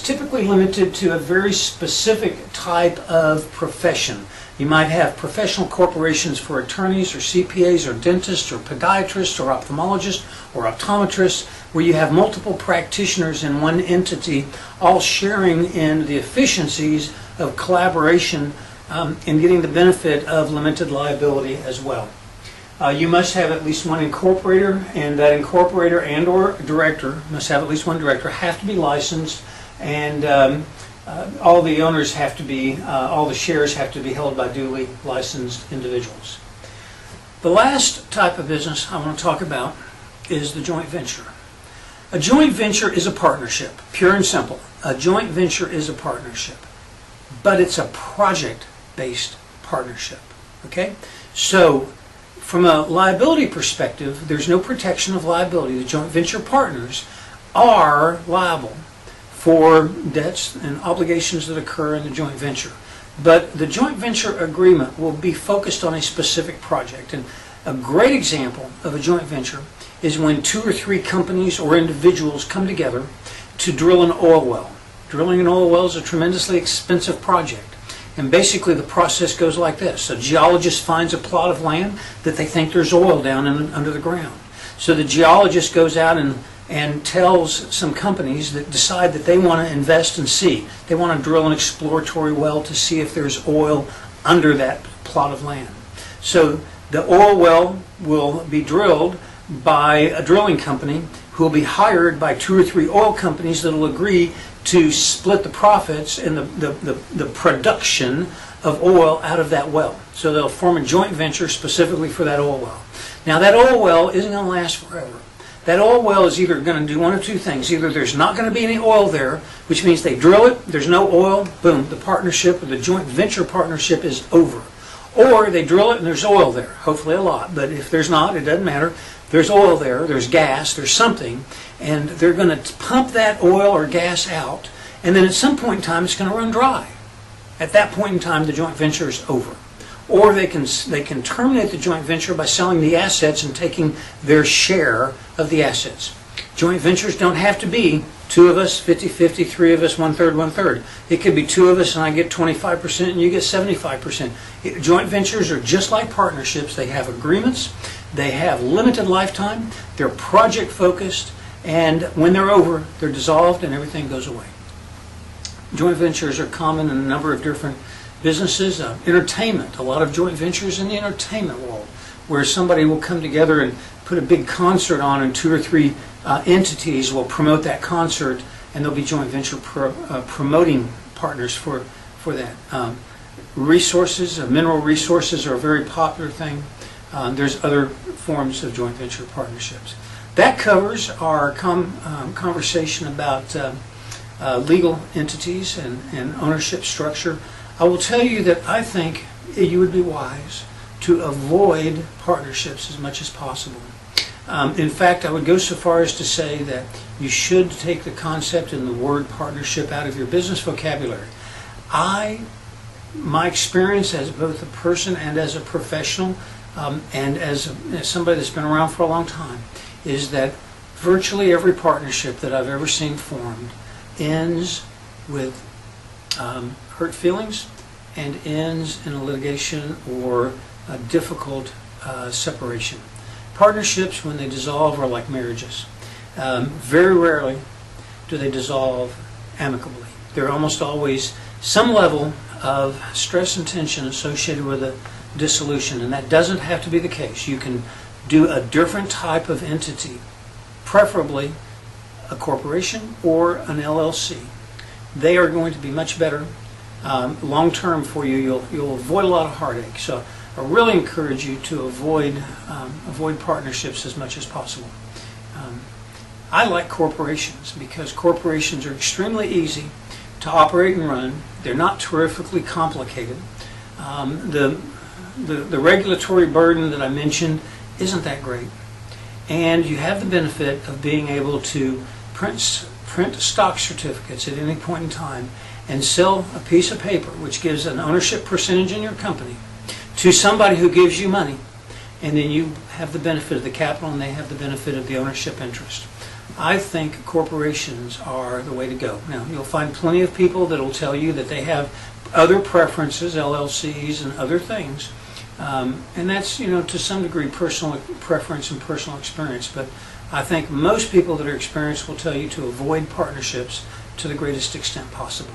typically limited to a very specific type of profession. You might have professional corporations for attorneys or CPAs or dentists or podiatrists or ophthalmologists or optometrists, where you have multiple practitioners in one entity all sharing in the efficiencies of collaboration in getting the benefit of limited liability as well. You must have at least one incorporator, and that incorporator and or director must have at least one director, have to be licensed, and all the owners have to be, all the shares have to be held by duly licensed individuals. The last type of business I want to talk about is the joint venture. A joint venture is a partnership, pure and simple. A joint venture is a partnership, but it's a project-based partnership, okay? So, from a liability perspective, there's no protection of liability. The joint venture partners are liable for debts and obligations that occur in the joint venture. But the joint venture agreement will be focused on a specific project. And a great example of a joint venture is when 2 or 3 companies or individuals come together to drill an oil well. Drilling an oil well is a tremendously expensive project. And basically the process goes like this. A geologist finds a plot of land that they think there's oil down under the ground. So the geologist goes out and tells some companies that decide that they want to invest and see. They want to drill an exploratory well to see if there's oil under that plot of land. So the oil well will be drilled by a drilling company who will be hired by 2 or 3 oil companies that will agree to split the profits and the production of oil out of that well. So they'll form a joint venture specifically for that oil well. Now that oil well isn't going to last forever. That oil well is either going to do one of 2 things. Either there's not going to be any oil there, which means they drill it, there's no oil, boom, the partnership or the joint venture partnership is over. Or they drill it and there's oil there, hopefully a lot, but if there's not, it doesn't matter. There's oil there, there's gas, there's something, and they're going to pump that oil or gas out, and then at some point in time it's going to run dry. At that point in time, the joint venture is over. Or they can terminate the joint venture by selling the assets and taking their share of the assets. Joint ventures don't have to be 2 of us, 50-50, 3 of us, 1/3, 1/3. It could be 2 of us and I get 25% and you get 75%. Joint ventures are just like partnerships. They have agreements, they have limited lifetime, they're project focused, and when they're over, they're dissolved and everything goes away. Joint ventures are common in a number of different businesses. Entertainment, a lot of joint ventures in the entertainment world, where somebody will come together and put a big concert on, and 2 or 3 entities will promote that concert, and there'll be joint venture promoting partners for that. Resources, mineral resources are a very popular thing. There's other forms of joint venture partnerships. That covers our conversation about legal entities and ownership structure. I will tell you that I think you would be wise to avoid partnerships as much as possible. In fact, I would go so far as to say that you should take the concept and the word partnership out of your business vocabulary. My experience as both a person and as a professional, and as somebody that's been around for a long time, is that virtually every partnership that I've ever seen formed ends with hurt feelings and ends in a litigation or a difficult separation. Partnerships, when they dissolve, are like marriages. Very rarely do they dissolve amicably. There are almost always some level of stress and tension associated with a dissolution, and that doesn't have to be the case. You can do a different type of entity, preferably a corporation or an LLC. They are going to be much better long term for you. You'll avoid a lot of heartache. So I really encourage you to avoid partnerships as much as possible. I like corporations because corporations are extremely easy to operate and run. They're not terrifically complicated. The regulatory burden that I mentioned isn't that great. And you have the benefit of being able to print stock certificates at any point in time and sell a piece of paper which gives an ownership percentage in your company to somebody who gives you money, and then you have the benefit of the capital and they have the benefit of the ownership interest. I think corporations are the way to go. Now, you'll find plenty of people that will tell you that they have other preferences, LLCs and other things. And that's, to some degree personal preference and personal experience. But I think most people that are experienced will tell you to avoid partnerships to the greatest extent possible.